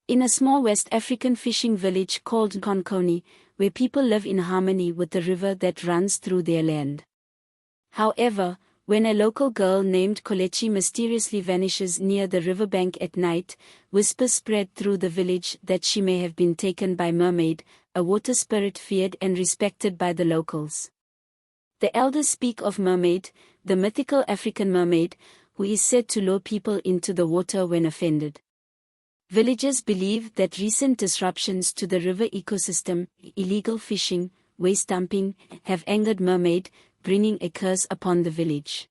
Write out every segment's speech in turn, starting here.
In a small West African fishing village called Nkonkoni, where people live in harmony with the river that runs through their land. However, when a local girl named Kelechi mysteriously vanishes near the riverbank at night, whispers spread through the village that she may have been taken by Mermaid, a water spirit feared and respected by the locals. The elders speak of Mermaid, the mythical African mermaid, who is said to lure people into the water when offended. Villagers believe that recent disruptions to the river ecosystem, illegal fishing, waste dumping, have angered Mermaid, bringing a curse upon the village.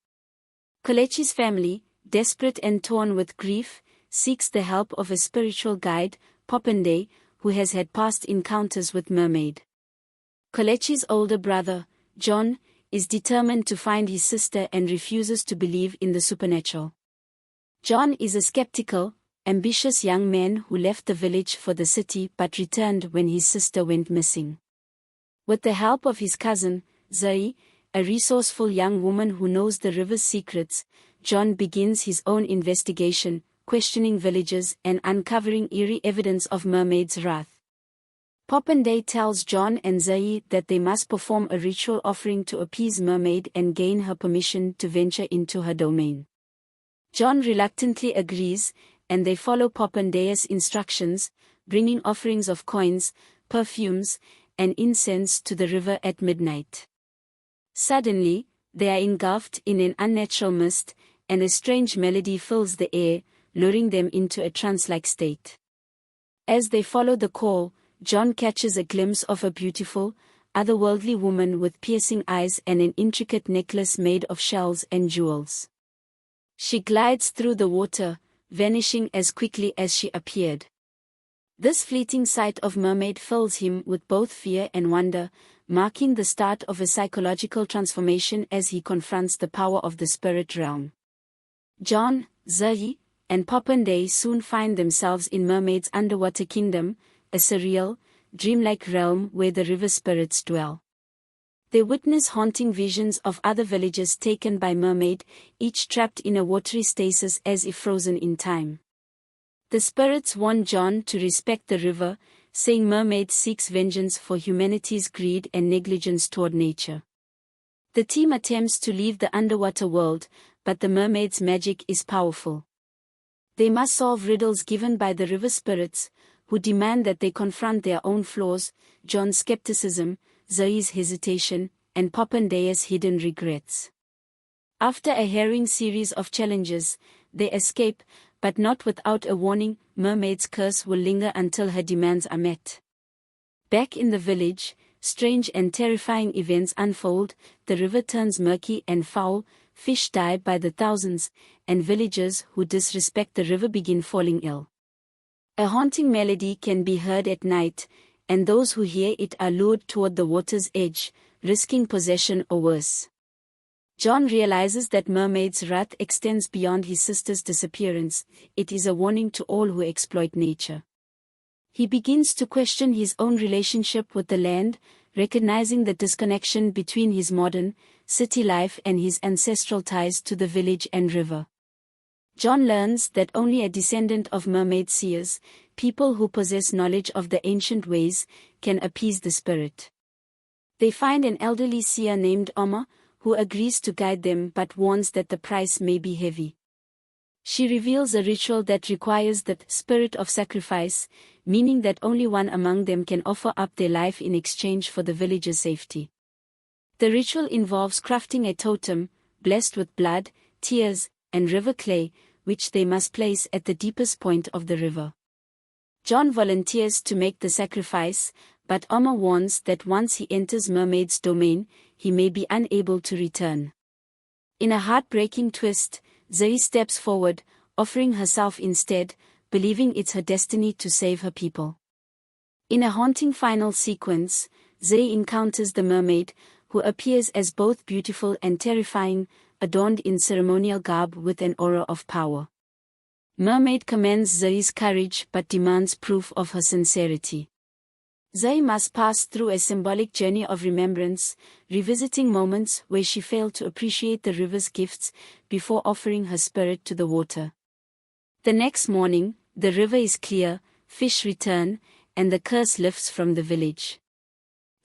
Kelechi's family, desperate and torn with grief, seeks the help of a spiritual guide, Popende, who has had past encounters with Mermaid. Kelechi's older brother, John, is determined to find his sister and refuses to believe in the supernatural. John is a skeptical, ambitious young man who left the village for the city but returned when his sister went missing. With the help of his cousin, Zuri, a resourceful young woman who knows the river's secrets, John begins his own investigation, questioning villagers and uncovering eerie evidence of Mermaid's wrath. Popende tells John and Zuri that they must perform a ritual offering to appease Mermaid and gain her permission to venture into her domain. John reluctantly agrees, and they follow Popende's instructions, bringing offerings of coins, perfumes, and incense to the river at midnight. Suddenly, they are engulfed in an unnatural mist, and a strange melody fills the air, luring them into a trance-like state. As they follow the call, John catches a glimpse of a beautiful, otherworldly woman with piercing eyes and an intricate necklace made of shells and jewels. She glides through the water, vanishing as quickly as she appeared. This fleeting sight of Mermaid fills him with both fear and wonder, marking the start of a psychological transformation as he confronts the power of the spirit realm. John, Zuri, and Popende soon find themselves in Mermaid's underwater kingdom, a surreal, dreamlike realm where the river spirits dwell. They witness haunting visions of other villages taken by Mermaid, each trapped in a watery stasis as if frozen in time. The spirits warn John to respect the river, saying Mermaid seeks vengeance for humanity's greed and negligence toward nature. The team attempts to leave the underwater world, but the mermaid's magic is powerful. They must solve riddles given by the river spirits, who demand that they confront their own flaws, John's skepticism, Zuri's hesitation, and Popende's hidden regrets. After a harrowing series of challenges, they escape, but not without a warning: Mermaid's curse will linger until her demands are met. Back in the village, strange and terrifying events unfold. The river turns murky and foul, fish die by the thousands, and villagers who disrespect the river begin falling ill. A haunting melody can be heard at night, and those who hear it are lured toward the water's edge, risking possession or worse. John realizes that Mermaid's wrath extends beyond his sister's disappearance. It is a warning to all who exploit nature. He begins to question his own relationship with the land, recognizing the disconnection between his modern, city life and his ancestral ties to the village and river. John learns that only a descendant of mermaid seers, people who possess knowledge of the ancient ways, can appease the spirit. They find an elderly seer named Oma, who agrees to guide them but warns that the price may be heavy. She reveals a ritual that requires the spirit of sacrifice, meaning that only one among them can offer up their life in exchange for the village's safety. The ritual involves crafting a totem, blessed with blood, tears, and river clay, which they must place at the deepest point of the river. John volunteers to make the sacrifice, but Oma warns that once he enters Mermaid's domain, he may be unable to return. In a heartbreaking twist, Zuri steps forward, offering herself instead, believing it's her destiny to save her people. In a haunting final sequence, Zuri encounters the mermaid, who appears as both beautiful and terrifying, adorned in ceremonial garb with an aura of power. Mermaid commends Zuri's courage but demands proof of her sincerity. Zuri must pass through a symbolic journey of remembrance, revisiting moments where she failed to appreciate the river's gifts before offering her spirit to the water. The next morning, the river is clear, fish return, and the curse lifts from the village.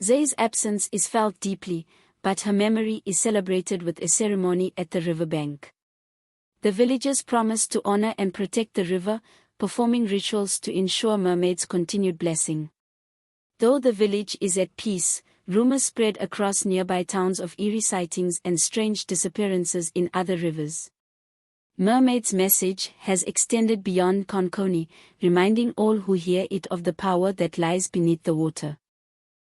Zay's absence is felt deeply, but her memory is celebrated with a ceremony at the riverbank. The villagers promise to honor and protect the river, performing rituals to ensure Mermaid's continued blessing. Though the village is at peace, rumors spread across nearby towns of eerie sightings and strange disappearances in other rivers. Mermaid's message has extended beyond Nkonkoni, reminding all who hear it of the power that lies beneath the water.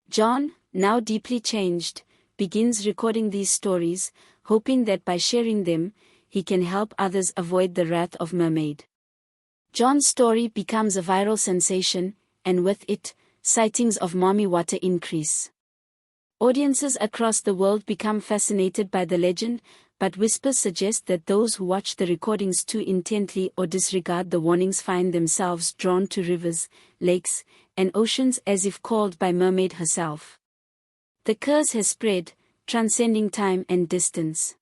John, now deeply changed, begins recording these stories, hoping that by sharing them, he can help others avoid the wrath of Mermaid. John's story becomes a viral sensation, and with it, sightings of mommy water increase. Audiences across the world become fascinated by the legend, but whispers suggest that those who watch the recordings too intently or disregard the warnings find themselves drawn to rivers, lakes, and oceans as if called by Mermaid herself. The curse has spread, transcending time and distance.